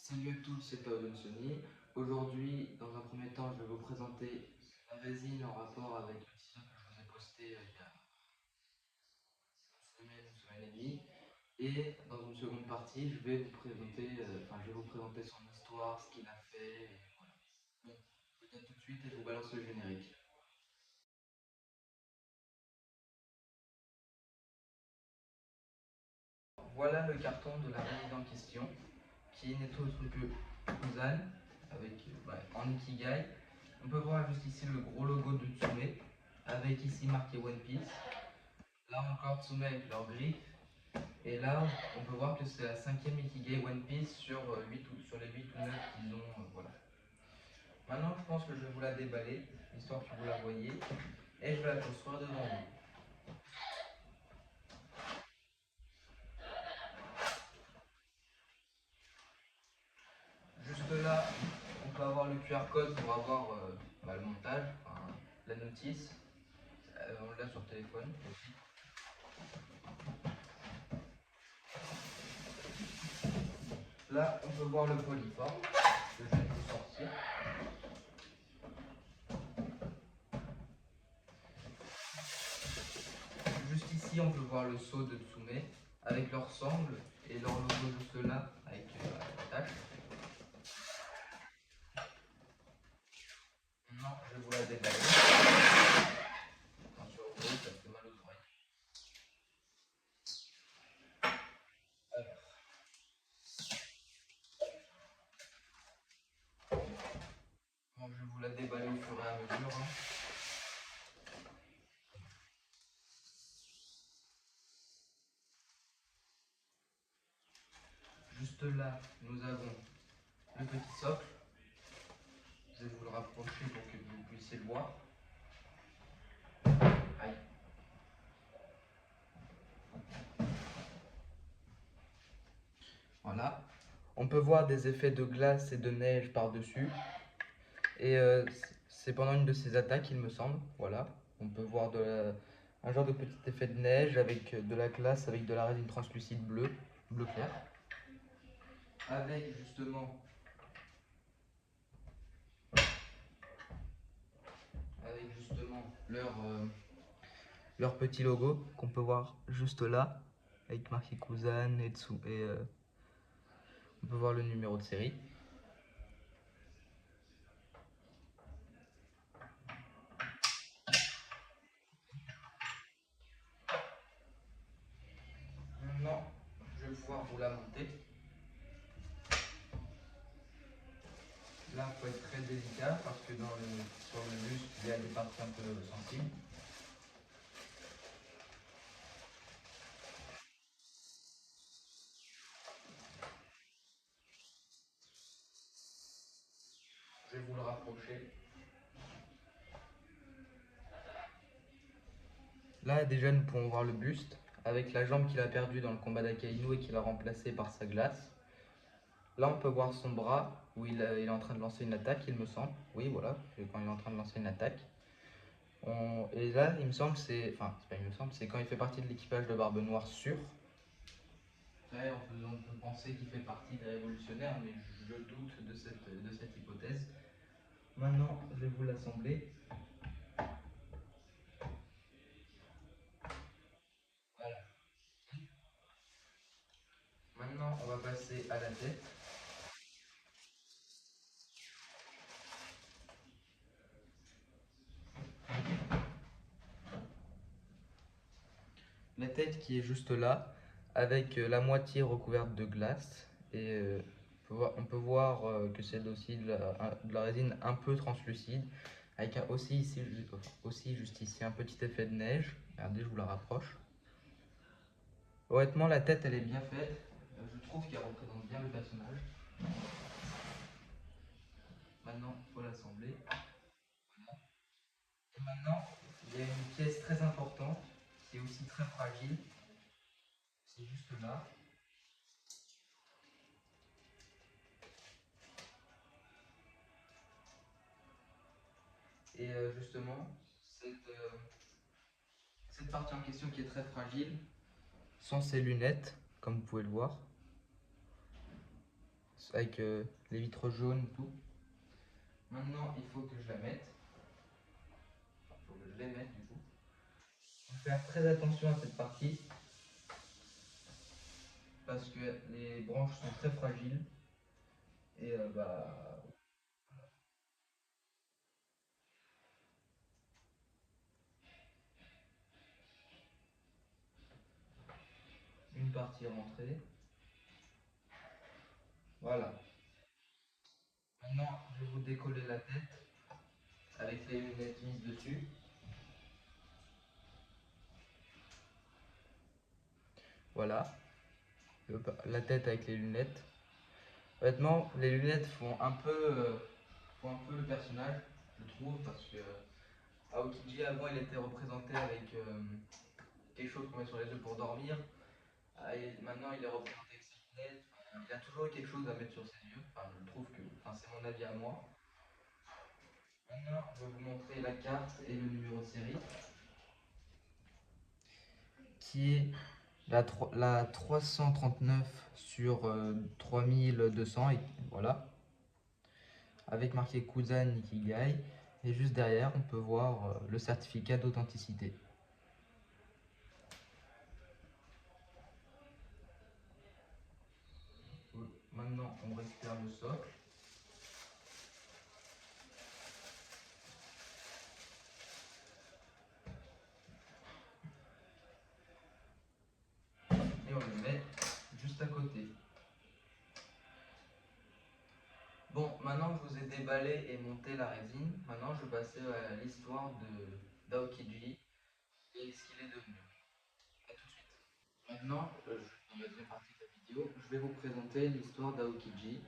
Salut à tous, c'est Paolo Sony. Aujourd'hui, dans un premier temps, je vais vous présenter la résine en rapport avec le teaser que je vous ai posté il y a une semaine et demie. Et dans une seconde partie, je vais vous présenter, son histoire, ce qu'il a fait. Et voilà. Bon, je vous dis à tout de suite et je vous balance le générique. Voilà le carton de la résine en question, qui n'est autre que Kuzan, en Ikigai. On peut voir juste ici le gros logo de Tsume, avec ici marqué One Piece. Là encore Tsume avec leur griffe. Et là, on peut voir que c'est la 5e Ikigai One Piece sur, sur les 8 ou 9 qu'ils ont. Voilà. Maintenant, je pense que je vais vous la déballer, histoire que vous la voyez. Et je vais la construire devant vous. Juste là, on peut avoir le QR code pour avoir le montage, la notice. On l'a sur téléphone aussi. Là, on peut voir le polyforme que je viens de vous sortir. Juste ici, on peut voir le sceau de Tsume avec leur sangle et leur logo juste là avec la tâche. Maintenant, je vais vous la déballer. Attention au bruit, ça fait mal aux oreilles. Bon, je vais vous la déballer au fur et à mesure. Juste là, nous avons le petit socle. Je vais vous le rapprocher pour que vous puissiez le voir. Aïe. Voilà. On peut voir des effets de glace et de neige par-dessus. Et c'est pendant une de ces attaques, il me semble. Voilà. On peut voir un genre de petit effet de neige avec de la glace, avec de la résine translucide bleue, bleu clair. Avec justement leur petit logo qu'on peut voir juste là, avec marqué Kuzan et dessous. Et on peut voir le numéro de série. Maintenant, je vais pouvoir vous la monter. Là, il faut être très délicat parce que sur le buste, il y a des parties un peu sensibles. Je vais vous le rapprocher. Là, déjà, nous pouvons voir le buste avec la jambe qu'il a perdue dans le combat d'Akainu et qu'il a remplacé par sa glace. Là, on peut voir son bras où il est en train de lancer une attaque, il me semble. Oui, voilà, quand il est en train de lancer une attaque. Et là, il me semble, c'est pas il me semble, c'est quand il fait partie de l'équipage de Barbe Noire sûr. Après, on peut penser qu'il fait partie des révolutionnaires, mais je doute de cette hypothèse. Maintenant, je vais vous l'assembler. Voilà. Maintenant, on va passer à la tête. La tête qui est juste là, avec la moitié recouverte de glace. Et on peut voir que c'est aussi de la résine un peu translucide, avec aussi juste ici un petit effet de neige. Regardez, je vous la rapproche. Honnêtement, la tête, elle est bien faite. Je trouve qu'elle représente bien le personnage. Maintenant, il faut l'assembler. Et maintenant, il y a une pièce très importante, qui est aussi très fragile. C'est juste là. Et justement, cette partie en question qui est très fragile sont ces lunettes, comme vous pouvez le voir. avec les vitres jaunes et tout. Maintenant, il faut que je la mette. Il faut que je les mette du coup. Il faut faire très attention à cette partie parce que les branches sont très fragiles et une partie rentrée. Voilà. Maintenant, je vais vous décoller la tête avec les lunettes mises dessus. Voilà, la tête avec les lunettes. Honnêtement, les lunettes font un peu le personnage, je trouve, parce que Aokiji avant il était représenté avec quelque chose qu'on met sur les yeux pour dormir. Maintenant il est représenté avec ses lunettes. Enfin, il a toujours eu quelque chose à mettre sur ses yeux. Enfin, je trouve que, enfin, c'est mon avis à moi. Maintenant, je vais vous montrer la carte et le numéro de série, qui est la 339 sur 3200, et voilà, avec marqué Kuzan Nikigai. Et juste derrière, on peut voir le certificat d'authenticité. Maintenant, on récupère le socle. Et on le met juste à côté. Bon, maintenant que je vous ai déballé et monté la résine, maintenant je vais passer à l'histoire d'Aokiji et ce qu'il est devenu. A tout de suite. Maintenant, dans la deuxième partie de la vidéo, je vais vous présenter l'histoire d'Aokiji.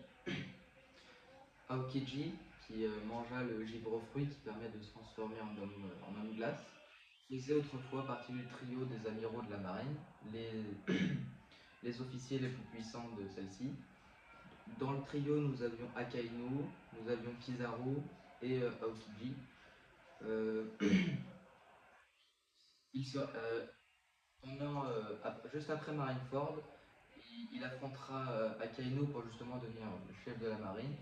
Aokiji, qui mangea le givre-fruit qui permet de se transformer en homme glace, faisait autrefois partie du trio des amiraux de la marine, les officiers les plus puissants de celle-ci. Dans le trio, nous avions Akainu, nous avions Kizaru et Aokiji. Euh, juste après Marineford, il affrontera Akainu pour justement devenir le chef de la marine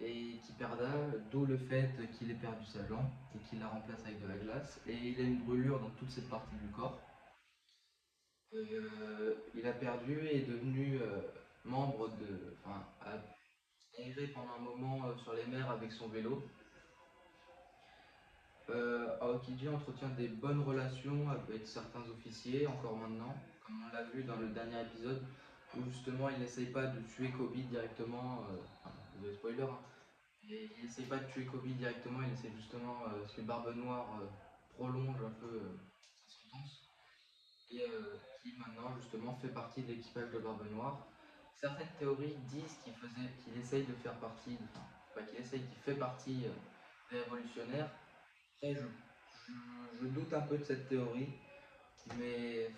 et qui perdra, d'où le fait qu'il ait perdu sa jambe et qu'il la remplace avec de la glace. Et il a une brûlure dans toute cette partie du corps. Il a perdu et est devenu membre de. Enfin, a erré pendant un moment sur les mers avec son vélo. Aokiji entretient des bonnes relations avec certains officiers, encore maintenant, comme on l'a vu dans le dernier épisode, où justement il n'essaye pas de tuer Kobe directement. Enfin, désolé spoiler, hein, et il essaie pas de tuer Kobe directement, il essaie justement, parce que Barbe Noire prolonge un peu sa sentence, et qui maintenant justement fait partie de l'équipage de Barbe Noire. Certaines théories disent qu'il essaye de faire partie, enfin, pas qu'il essaye, qu'il fait partie des révolutionnaires. Après, je doute un peu de cette théorie, mais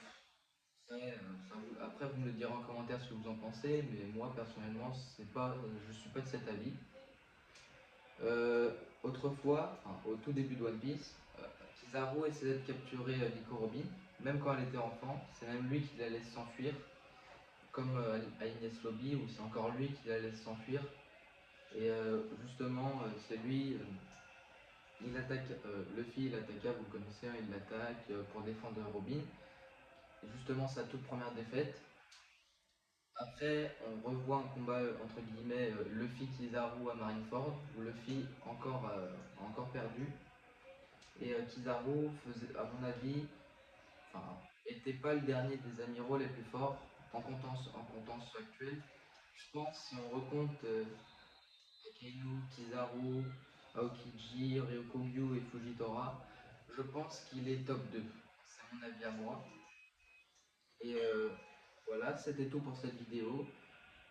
après vous me le direz en commentaire ce que vous en pensez, mais moi personnellement, je suis pas de cet avis. Autrefois, enfin, au tout début de One Piece, Kizaru essayait de capturer Nico Robin, même quand elle était enfant. C'est même lui qui la laisse s'enfuir, comme à Ines Lobby, où c'est encore lui qui la laisse s'enfuir. Et justement, c'est lui, il attaque, Luffy, il attaqua, vous le connaissez, hein, il l'attaque pour défendre Robin. Et justement, sa toute première défaite. Après, on revoit un combat entre guillemets Luffy-Kizaru à Marineford, où Luffy a encore perdu. Et Kizaru faisait, à mon avis, enfin, était pas le dernier des amiraux les plus forts en comptant ceux actuels. Je pense, si on recompte Akainu, Kizaru, Aokiji, Ryokugyu et Fujitora, je pense qu'il est top 2. C'est mon avis à moi. Et voilà, c'était tout pour cette vidéo.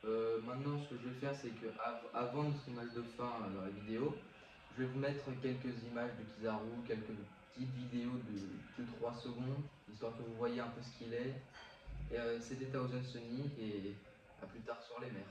Maintenant, ce que je vais faire, c'est que avant le tournage de fin dans la vidéo, je vais vous mettre quelques images de Kizaru, quelques petites vidéos de 3 secondes, histoire que vous voyez un peu ce qu'il est. Et c'était Thousand Sunny, et à plus tard sur les mers.